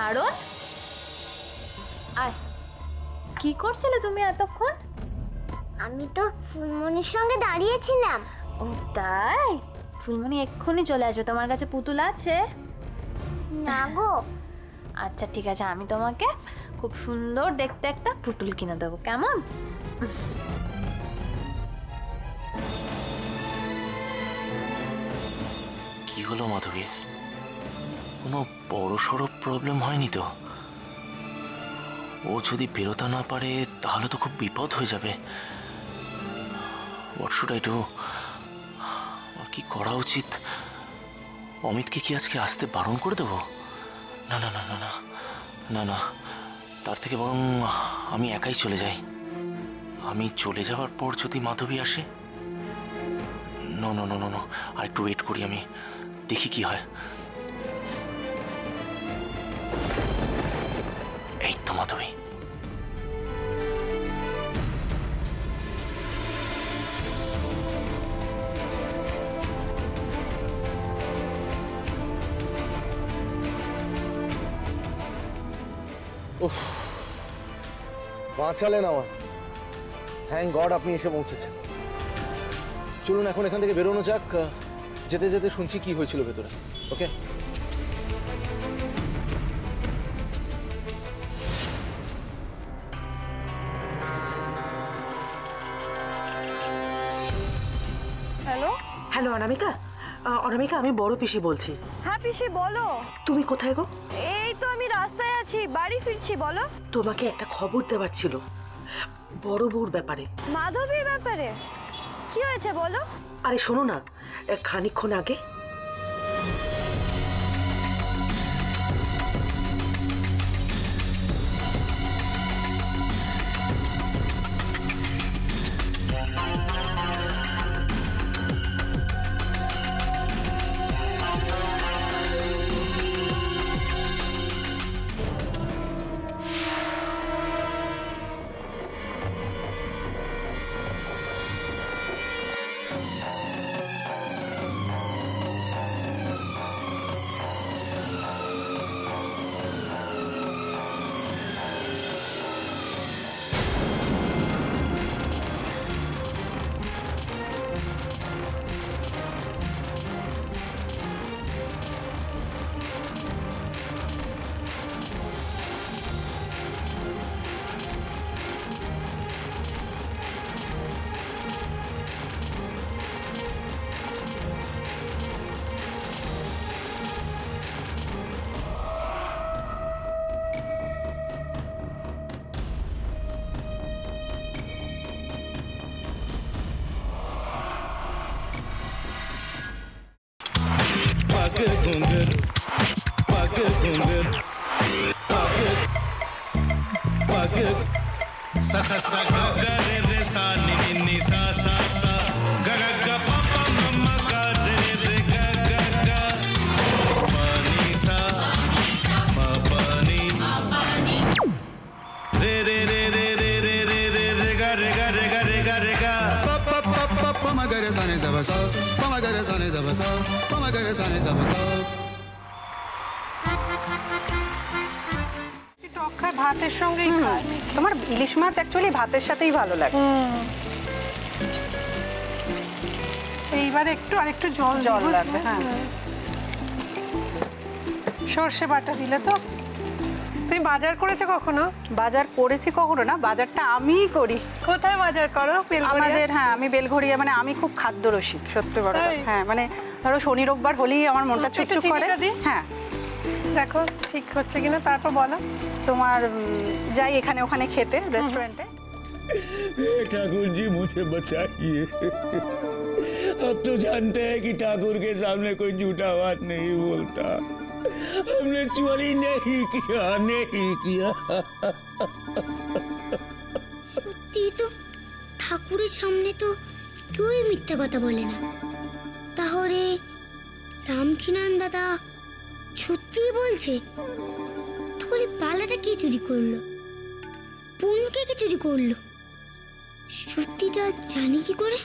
কারণ আয়, কি করছিলে তুমি এতক্ষণ? আমি তো ফুলমণির সঙ্গে দাঁড়িয়েছিলাম। ও তাই? ফুলমণি এক্ষুনি চলে আসবে। তোমার কাছে পুতুল আছে? না গো। আচ্ছা ঠিক আছে, আমি তোমাকে খুব সুন্দর দেখতে একটা পুতুল কিনে দেবো, কেমন? কি হলো মাধবীর? কোনো বড়সড় প্রবলেম হয়নি তো? ও যদি বেরোতে না পারে তাহলে তো খুব বিপদ হয়ে যাবে। What should I do? কি করা উচিত? অমিতকে কি আজকে আসতে বারণ করে দেবো? না না না না না না না, তার থেকে বরং আমি একাই চলে যাই। আমি চলে যাওয়ার পর যদি মাধবী আসে, no no no no no, আর একটু ওয়েট করি, আমি দেখি কি হয়। এই তো মাধবী। উফ, বাঁচালেন আমার। থ্যাংক গড আপনি এসে পৌঁছেছেন। চলুন এখন এখান থেকে বেরোনো যাক। যেতে যেতে শুনছি কি হয়েছিল ভেতরে। ওকে? হ্যালো হ্যালো অনামিকা। অনামিকা, আমি বড় পিসি বলছি। হ্যাঁ পিসি বলো। তুমি কোথায় গো? এই তো আমি রাস্তায় আছি, বাড়ি ফিরছি। বলো। তোমাকে একটা খবর দেওয়ার ছিল, বড় বউর ব্যাপারে। মাধবীর ব্যাপারে? কি হয়েছে বলো। আরে শোনো না, খানিকক্ষণ আগে sa sa sa ga ga re re sa ni ni ni sa sa sa ga ga ga pa pa ma ma ga re re ga ga ga pa ni sa ma pa ni re re re re re re re re re ga re ga re ga re ga re ga pa pa pa pa pa ma ga re sa ni da ba sa pa ma ga re sa ni da ba sa pa ma ga re sa ni da ba sa ভাতের সঙ্গেই খায়। তোমার ইলিশ মাছ actually ভাতের সাথেই ভালো লাগে। এইবার একটু আরেকটু জল লাগবে। হ্যাঁ, সর্ষে বাটা দিলে তো। তুমি বাজার করেছো কখনো? বাজার করেছি কখনো না, বাজারটা আমিই করি। কোথায় বাজার করো? আমাদের, হ্যাঁ আমি বেলঘড়িয়া, মানে আমি খুব খাদ্য রসিক, সত্যি বড়। হ্যাঁ মানে ধরো শনি রোববার হলেই আমার মনটা চুপচুপ করে। হ্যাঁ দেখো ঠিক হচ্ছে কিনা, তারপর বলো। তোমার যাই এখানে ওখানে খেতে रेस्टोरेंटे। ठाकुर जी मुझे बचाइए। अब तो जानते हैं कि ठाकुर के सामने कोई झूठा बात नहीं बोलता। हमने चोरी नहीं किया, नहीं किया। সত্যি তো, ঠাকুরের সামনে তো কেউই মিথ্যা কথা বলে না। তাহলে রামকিনান দাদা সত্যিই বলছে? তাহলে পালাটা কে চুরি করলো? পুনকে কে চুরি করলো? সত্যিটা জানি কি করে?